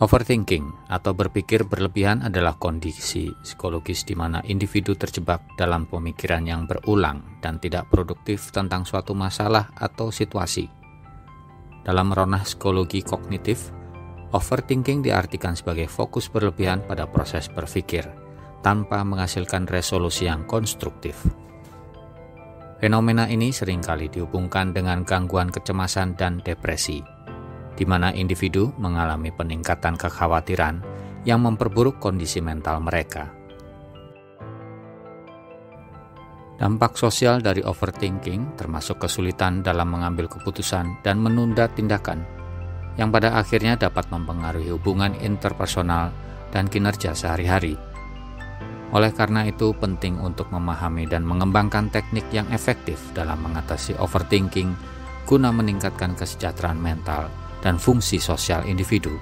Overthinking atau berpikir berlebihan adalah kondisi psikologis di mana individu terjebak dalam pemikiran yang berulang dan tidak produktif tentang suatu masalah atau situasi. Dalam ranah psikologi kognitif, overthinking diartikan sebagai fokus berlebihan pada proses berpikir tanpa menghasilkan resolusi yang konstruktif. Fenomena ini seringkali dihubungkan dengan gangguan kecemasan dan depresi, di mana individu mengalami peningkatan kekhawatiran yang memperburuk kondisi mental mereka. Dampak sosial dari overthinking termasuk kesulitan dalam mengambil keputusan dan menunda tindakan, yang pada akhirnya dapat mempengaruhi hubungan interpersonal dan kinerja sehari-hari. Oleh karena itu, penting untuk memahami dan mengembangkan teknik yang efektif dalam mengatasi overthinking guna meningkatkan kesejahteraan mental dan fungsi sosial individu.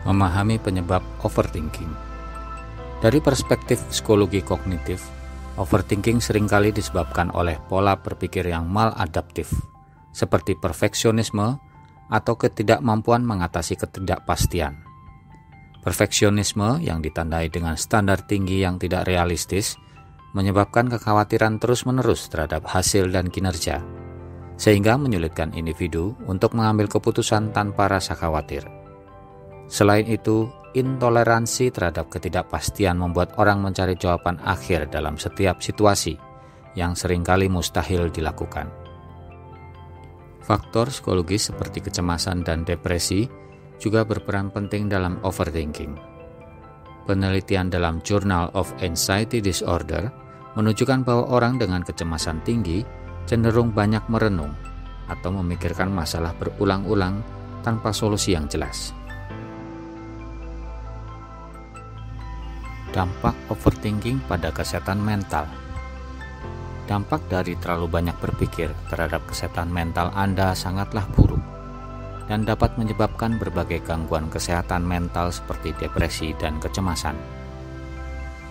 Memahami penyebab overthinking. Dari perspektif psikologi kognitif, overthinking seringkali disebabkan oleh pola berpikir yang maladaptif, seperti perfeksionisme atau ketidakmampuan mengatasi ketidakpastian. Perfeksionisme yang ditandai dengan standar tinggi yang tidak realistis menyebabkan kekhawatiran terus-menerus terhadap hasil dan kinerja, sehingga menyulitkan individu untuk mengambil keputusan tanpa rasa khawatir. Selain itu, intoleransi terhadap ketidakpastian membuat orang mencari jawaban akhir dalam setiap situasi yang seringkali mustahil dilakukan. Faktor psikologis seperti kecemasan dan depresi juga berperan penting dalam overthinking. Penelitian dalam Journal of Anxiety Disorder menunjukkan bahwa orang dengan kecemasan tinggi cenderung banyak merenung atau memikirkan masalah berulang-ulang tanpa solusi yang jelas. Dampak overthinking pada kesehatan mental. Dampak dari terlalu banyak berpikir terhadap kesehatan mental Anda sangatlah buruk dan dapat menyebabkan berbagai gangguan kesehatan mental seperti depresi dan kecemasan.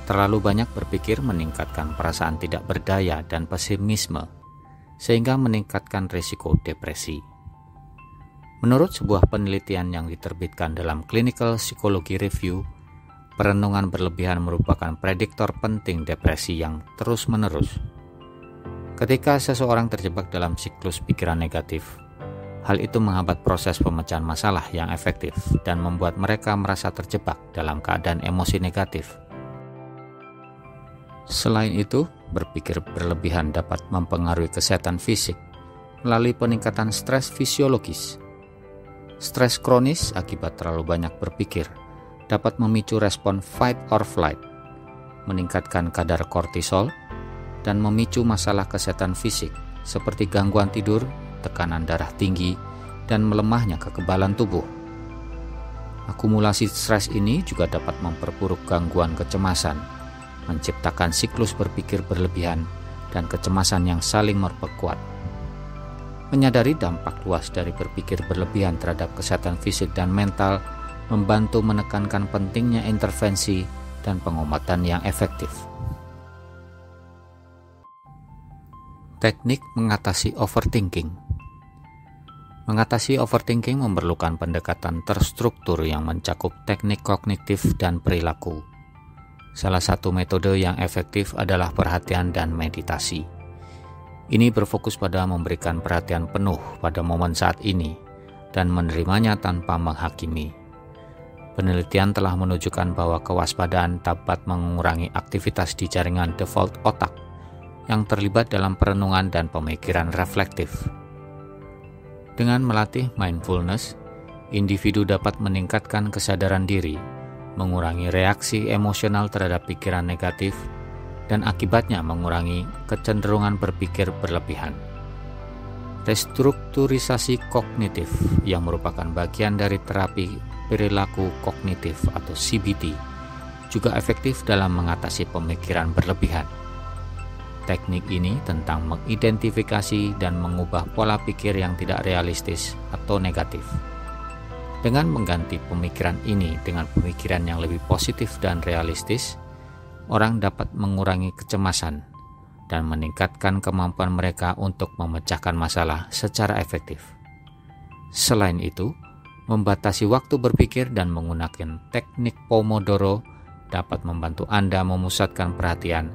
Terlalu banyak berpikir meningkatkan perasaan tidak berdaya dan pesimisme, sehingga meningkatkan risiko depresi. Menurut sebuah penelitian yang diterbitkan dalam Clinical Psychology Review, perenungan berlebihan merupakan prediktor penting depresi yang terus-menerus. Ketika seseorang terjebak dalam siklus pikiran negatif, hal itu menghambat proses pemecahan masalah yang efektif dan membuat mereka merasa terjebak dalam keadaan emosi negatif. Selain itu, berpikir berlebihan dapat mempengaruhi kesehatan fisik melalui peningkatan stres fisiologis. Stres kronis akibat terlalu banyak berpikir dapat memicu respon fight or flight, meningkatkan kadar kortisol, dan memicu masalah kesehatan fisik seperti gangguan tidur, tekanan darah tinggi, dan melemahnya kekebalan tubuh. Akumulasi stres ini juga dapat memperburuk gangguan kecemasan, menciptakan siklus berpikir berlebihan dan kecemasan yang saling memperkuat. Menyadari dampak luas dari berpikir berlebihan terhadap kesehatan fisik dan mental membantu menekankan pentingnya intervensi dan pengobatan yang efektif. Teknik mengatasi overthinking. Mengatasi overthinking memerlukan pendekatan terstruktur yang mencakup teknik kognitif dan perilaku. Salah satu metode yang efektif adalah perhatian dan meditasi. Ini berfokus pada memberikan perhatian penuh pada momen saat ini dan menerimanya tanpa menghakimi. Penelitian telah menunjukkan bahwa kewaspadaan dapat mengurangi aktivitas di jaringan default otak yang terlibat dalam perenungan dan pemikiran reflektif. Dengan melatih mindfulness, individu dapat meningkatkan kesadaran diri, mengurangi reaksi emosional terhadap pikiran negatif, dan akibatnya mengurangi kecenderungan berpikir berlebihan. Restrukturisasi kognitif yang merupakan bagian dari terapi perilaku kognitif atau CBT juga efektif dalam mengatasi pemikiran berlebihan. Teknik ini tentang mengidentifikasi dan mengubah pola pikir yang tidak realistis atau negatif. Dengan mengganti pemikiran ini dengan pemikiran yang lebih positif dan realistis, orang dapat mengurangi kecemasan dan meningkatkan kemampuan mereka untuk memecahkan masalah secara efektif. Selain itu, membatasi waktu berpikir dan menggunakan teknik Pomodoro dapat membantu Anda memusatkan perhatian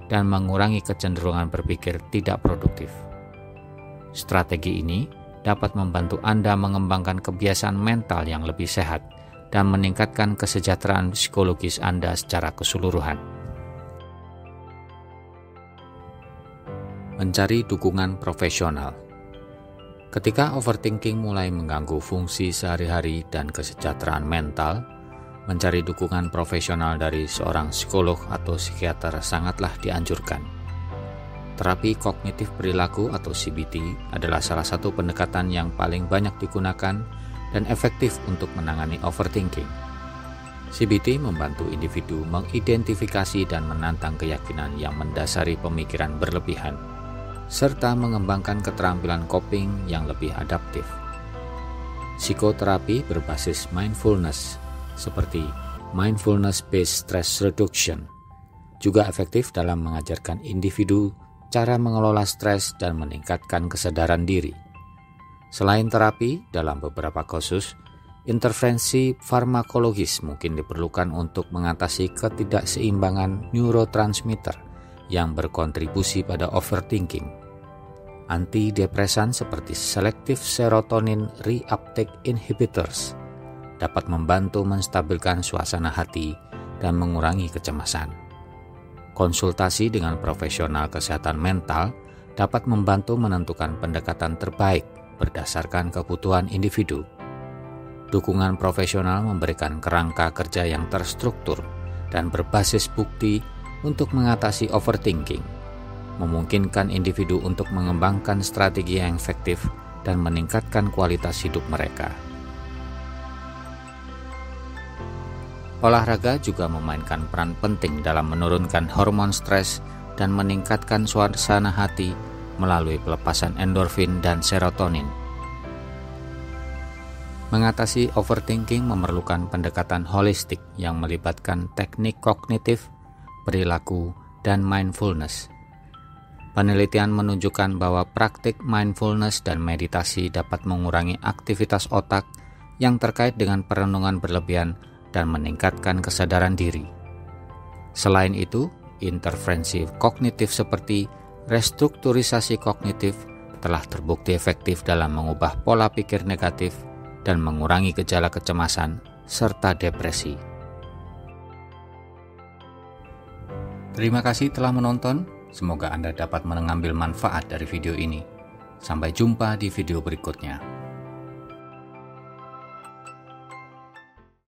dan mengurangi kecenderungan berpikir tidak produktif. Strategi ini dapat membantu Anda mengembangkan kebiasaan mental yang lebih sehat dan meningkatkan kesejahteraan psikologis Anda secara keseluruhan. Mencari dukungan profesional. Ketika overthinking mulai mengganggu fungsi sehari-hari dan kesejahteraan mental, mencari dukungan profesional dari seorang psikolog atau psikiater sangatlah dianjurkan. Terapi kognitif perilaku atau CBT adalah salah satu pendekatan yang paling banyak digunakan dan efektif untuk menangani overthinking. CBT membantu individu mengidentifikasi dan menantang keyakinan yang mendasari pemikiran berlebihan, serta mengembangkan keterampilan coping yang lebih adaptif. Psikoterapi berbasis mindfulness, seperti mindfulness-based stress reduction, juga efektif dalam mengajarkan individu cara mengelola stres dan meningkatkan kesadaran diri. Selain terapi, dalam beberapa kasus, intervensi farmakologis mungkin diperlukan untuk mengatasi ketidakseimbangan neurotransmitter yang berkontribusi pada overthinking. Antidepresan seperti selective serotonin reuptake inhibitors dapat membantu menstabilkan suasana hati dan mengurangi kecemasan. Konsultasi dengan profesional kesehatan mental dapat membantu menentukan pendekatan terbaik berdasarkan kebutuhan individu. Dukungan profesional memberikan kerangka kerja yang terstruktur dan berbasis bukti untuk mengatasi overthinking, memungkinkan individu untuk mengembangkan strategi yang efektif dan meningkatkan kualitas hidup mereka. Olahraga juga memainkan peran penting dalam menurunkan hormon stres dan meningkatkan suasana hati melalui pelepasan endorfin dan serotonin. Mengatasi overthinking memerlukan pendekatan holistik yang melibatkan teknik kognitif, perilaku, dan mindfulness. Penelitian menunjukkan bahwa praktik mindfulness dan meditasi dapat mengurangi aktivitas otak yang terkait dengan perenungan berlebihan dan meningkatkan kesadaran diri. Selain itu, intervensi kognitif seperti restrukturisasi kognitif telah terbukti efektif dalam mengubah pola pikir negatif dan mengurangi gejala kecemasan serta depresi. Terima kasih telah menonton. Semoga Anda dapat mengambil manfaat dari video ini. Sampai jumpa di video berikutnya.